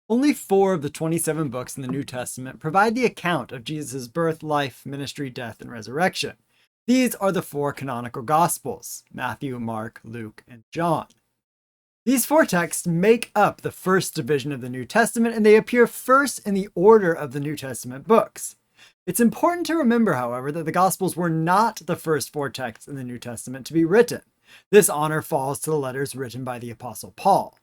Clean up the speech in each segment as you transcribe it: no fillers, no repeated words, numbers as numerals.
Only 4 of the 27 books in the New Testament provide the account of Jesus' birth, life, ministry, death, and resurrection. These are the 4 canonical Gospels: Matthew, Mark, Luke, and John. These 4 texts make up the first division of the New Testament, and they appear first in the order of the New Testament books. It's important to remember, however, that the Gospels were not the first 4 texts in the New Testament to be written. This honor falls to the letters written by the Apostle Paul.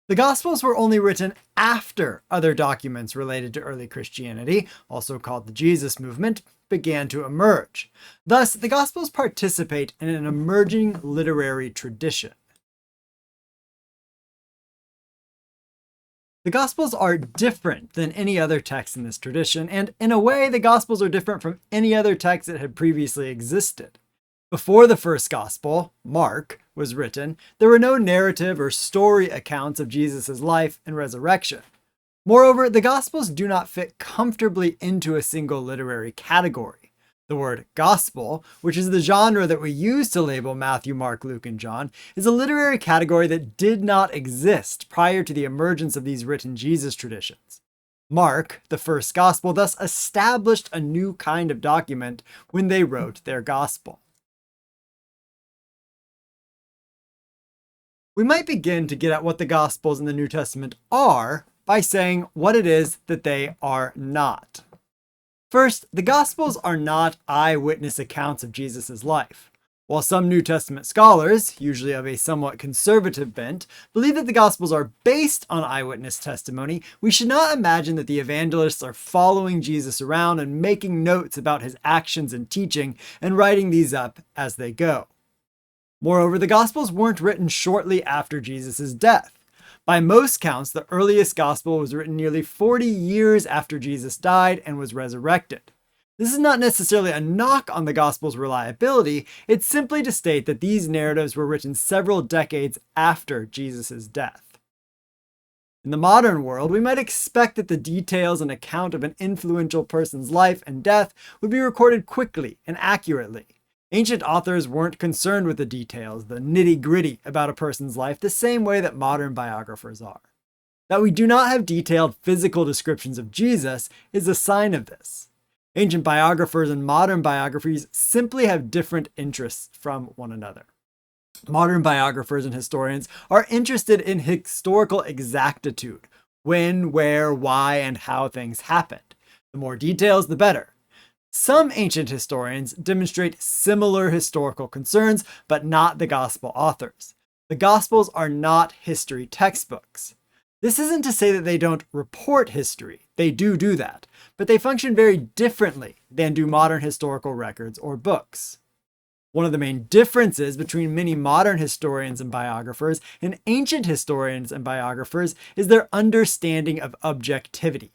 The Gospels were only written after other documents related to early Christianity, also called the Jesus movement, began to emerge. Thus, the Gospels participate in an emerging literary tradition. The Gospels are different than any other text in this tradition, and in a way, the Gospels are different from any other text that had previously existed. Before the first Gospel, Mark, was written, there were no narrative or story accounts of Jesus' life and resurrection. Moreover, the Gospels do not fit comfortably into a single literary category. The word gospel, which is the genre that we use to label Matthew, Mark, Luke, and John, is a literary category that did not exist prior to the emergence of these written Jesus traditions. Mark, the first gospel, thus established a new kind of document when they wrote their gospel. We might begin to get at what the Gospels in the New Testament are by saying what it is that they are not. First, the Gospels are not eyewitness accounts of Jesus' life. While some New Testament scholars, usually of a somewhat conservative bent, believe that the Gospels are based on eyewitness testimony, we should not imagine that the evangelists are following Jesus around and making notes about his actions and teaching and writing these up as they go. Moreover, the Gospels weren't written shortly after Jesus' death. By most counts, the earliest Gospel was written nearly 40 years after Jesus died and was resurrected. This is not necessarily a knock on the Gospel's reliability, it's simply to state that these narratives were written several decades after Jesus' death. In the modern world, we might expect that the details and account of an influential person's life and death would be recorded quickly and accurately. Ancient authors weren't concerned with the details, the nitty-gritty about a person's life, the same way that modern biographers are. That we do not have detailed physical descriptions of Jesus is a sign of this. Ancient biographers and modern biographies simply have different interests from one another. Modern biographers and historians are interested in historical exactitude, when, where, why, and how things happened. The more details, the better. Some ancient historians demonstrate similar historical concerns, but not the Gospel authors. The Gospels are not history textbooks. This isn't to say that they don't report history. They do that, but they function very differently than do modern historical records or books. One of the main differences between many modern historians and biographers and ancient historians and biographers is their understanding of objectivity.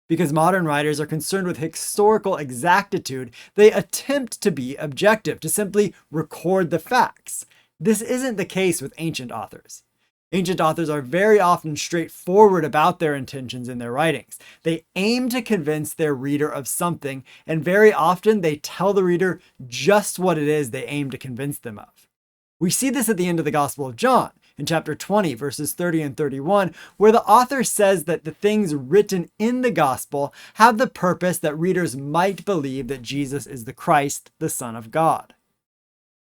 Because modern writers are concerned with historical exactitude, they attempt to be objective, to simply record the facts. This isn't the case with ancient authors. Ancient authors are very often straightforward about their intentions in their writings. They aim to convince their reader of something, and very often they tell the reader just what it is they aim to convince them of. We see this at the end of the Gospel of John, in chapter 20, verses 30 and 31, where the author says that the things written in the Gospel have the purpose that readers might believe that Jesus is the Christ, the Son of God.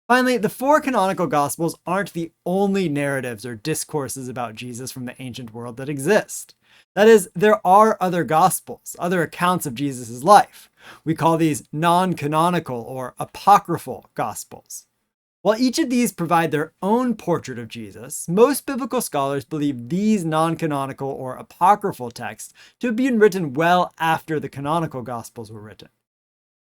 Finally, the 4 canonical Gospels aren't the only narratives or discourses about Jesus from the ancient world that exist. That is, there are other Gospels, other accounts of Jesus' life. We call these non-canonical or apocryphal Gospels. While each of these provide their own portrait of Jesus, most biblical scholars believe these non-canonical or apocryphal texts to have been written well after the canonical Gospels were written.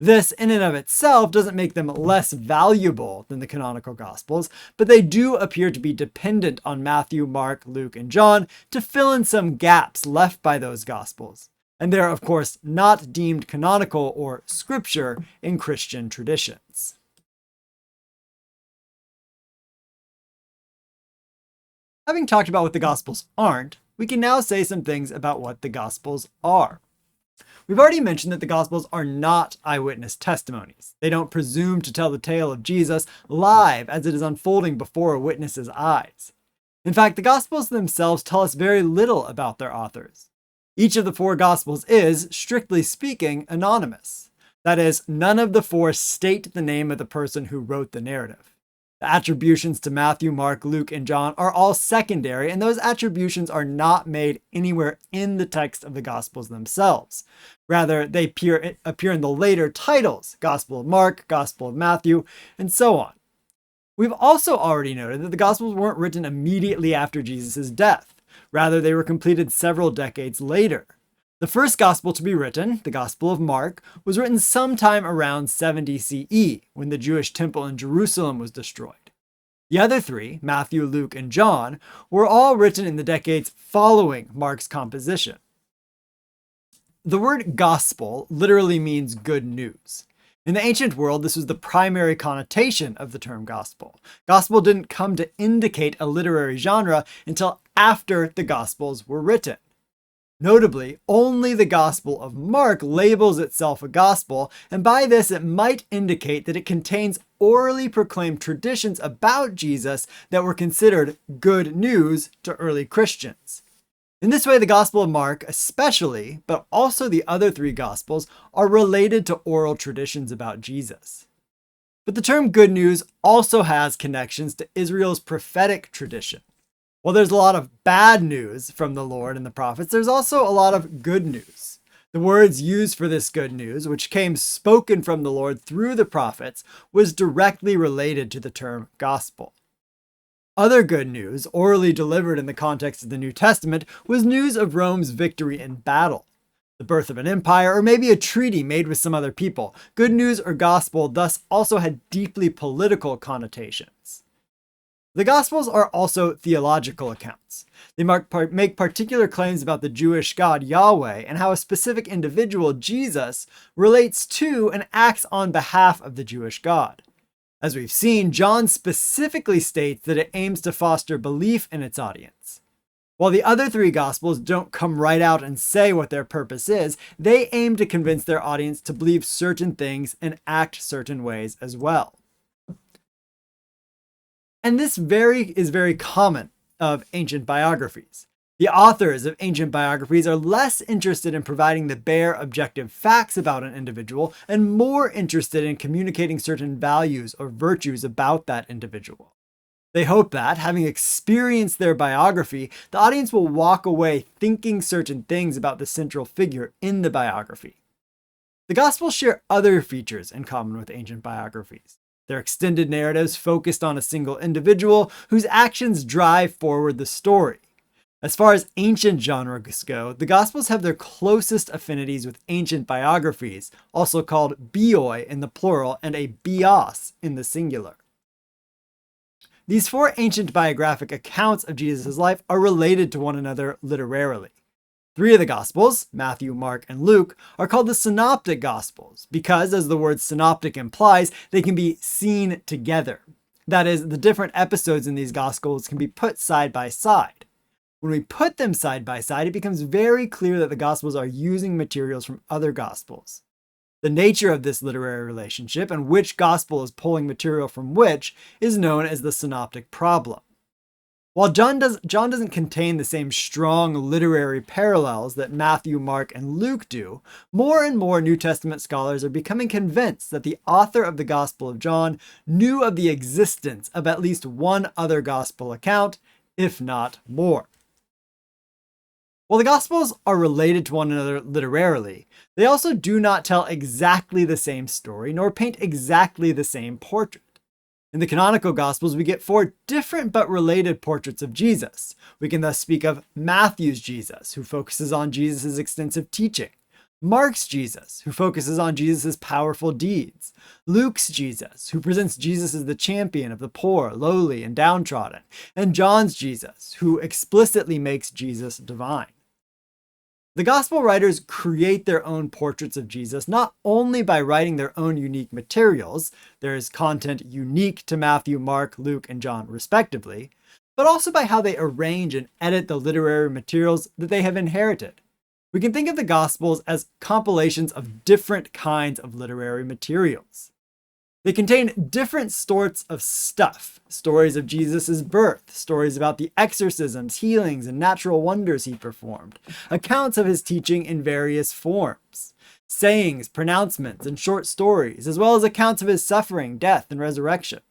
This, in and of itself, doesn't make them less valuable than the canonical Gospels, but they do appear to be dependent on Matthew, Mark, Luke, and John to fill in some gaps left by those Gospels. And they're, of course, not deemed canonical or scripture in Christian traditions. Having talked about what the Gospels aren't, we can now say some things about what the Gospels are. We've already mentioned that the Gospels are not eyewitness testimonies. They don't presume to tell the tale of Jesus live as it is unfolding before a witness's eyes. In fact, the Gospels themselves tell us very little about their authors. Each of the four Gospels is, strictly speaking, anonymous. That is, none of the four state the name of the person who wrote the narrative. The attributions to Matthew, Mark, Luke, and John are all secondary, and those attributions are not made anywhere in the text of the Gospels themselves. Rather, they appear in the later titles, Gospel of Mark, Gospel of Matthew, and so on. We've also already noted that the Gospels weren't written immediately after Jesus' death. Rather, they were completed several decades later. The first Gospel to be written, the Gospel of Mark, was written sometime around 70 CE, when the Jewish temple in Jerusalem was destroyed. The other three, Matthew, Luke, and John, were all written in the decades following Mark's composition. The word gospel literally means good news. In the ancient world, this was the primary connotation of the term gospel. Gospel didn't come to indicate a literary genre until after the Gospels were written. Notably, only the Gospel of Mark labels itself a gospel, and by this it might indicate that it contains orally proclaimed traditions about Jesus that were considered good news to early Christians. In this way, the Gospel of Mark especially, but also the other three Gospels, are related to oral traditions about Jesus. But the term good news also has connections to Israel's prophetic tradition. While there's a lot of bad news from the Lord and the prophets, there's also a lot of good news. The words used for this good news, which came spoken from the Lord through the prophets, was directly related to the term gospel. Other good news, orally delivered in the context of the New Testament, was news of Rome's victory in battle, the birth of an empire, or maybe a treaty made with some other people. Good news or gospel thus also had deeply political connotations. The Gospels are also theological accounts. They make particular claims about the Jewish God Yahweh and how a specific individual, Jesus, relates to and acts on behalf of the Jewish God. As we've seen, John specifically states that it aims to foster belief in its audience. While the other three Gospels don't come right out and say what their purpose is, they aim to convince their audience to believe certain things and act certain ways as well. And this is very common of ancient biographies. The authors of ancient biographies are less interested in providing the bare objective facts about an individual and more interested in communicating certain values or virtues about that individual. They hope that, having experienced their biography, the audience will walk away thinking certain things about the central figure in the biography. The Gospels share other features in common with ancient biographies. They're extended narratives focused on a single individual whose actions drive forward the story. As far as ancient genres go, the Gospels have their closest affinities with ancient biographies, also called bioi in the plural and a bios in the singular. These four ancient biographic accounts of Jesus' life are related to one another literarily. Three of the Gospels, Matthew, Mark, and Luke, are called the Synoptic Gospels because, as the word synoptic implies, they can be seen together. That is, the different episodes in these Gospels can be put side by side. When we put them side by side, it becomes very clear that the Gospels are using materials from other Gospels. The nature of this literary relationship and which Gospel is pulling material from which is known as the synoptic problem. While John doesn't contain the same strong literary parallels that Matthew, Mark, and Luke do, more and more New Testament scholars are becoming convinced that the author of the Gospel of John knew of the existence of at least one other Gospel account, if not more. While the Gospels are related to one another literarily, they also do not tell exactly the same story nor paint exactly the same portrait. In the canonical Gospels, we get four different but related portraits of Jesus. We can thus speak of Matthew's Jesus, who focuses on Jesus' extensive teaching, Mark's Jesus, who focuses on Jesus' powerful deeds, Luke's Jesus, who presents Jesus as the champion of the poor, lowly, and downtrodden, and John's Jesus, who explicitly makes Jesus divine. The Gospel writers create their own portraits of Jesus not only by writing their own unique materials, there is content unique to Matthew, Mark, Luke, and John respectively, but also by how they arrange and edit the literary materials that they have inherited. We can think of the Gospels as compilations of different kinds of literary materials. They contain different sorts of stuff. Stories of Jesus' birth, stories about the exorcisms, healings, and natural wonders he performed, accounts of his teaching in various forms, sayings, pronouncements, and short stories, as well as accounts of his suffering, death, and resurrection.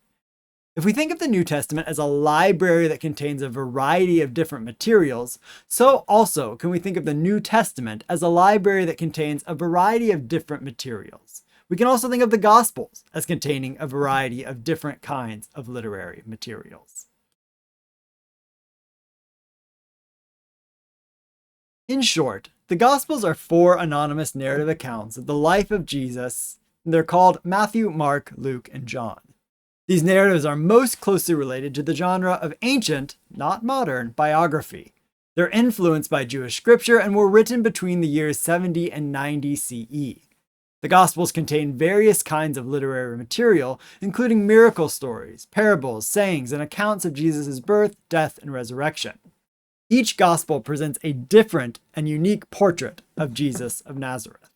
If we think of the New Testament as a library that contains a variety of different materials, so also can we think of the New Testament as a library that contains a variety of different materials. We can also think of the Gospels as containing a variety of different kinds of literary materials. In short, the Gospels are 4 anonymous narrative accounts of the life of Jesus, and they're called Matthew, Mark, Luke, and John. These narratives are most closely related to the genre of ancient, not modern, biography. They're influenced by Jewish scripture and were written between the years 70 and 90 CE. The Gospels contain various kinds of literary material, including miracle stories, parables, sayings, and accounts of Jesus' birth, death, and resurrection. Each Gospel presents a different and unique portrait of Jesus of Nazareth.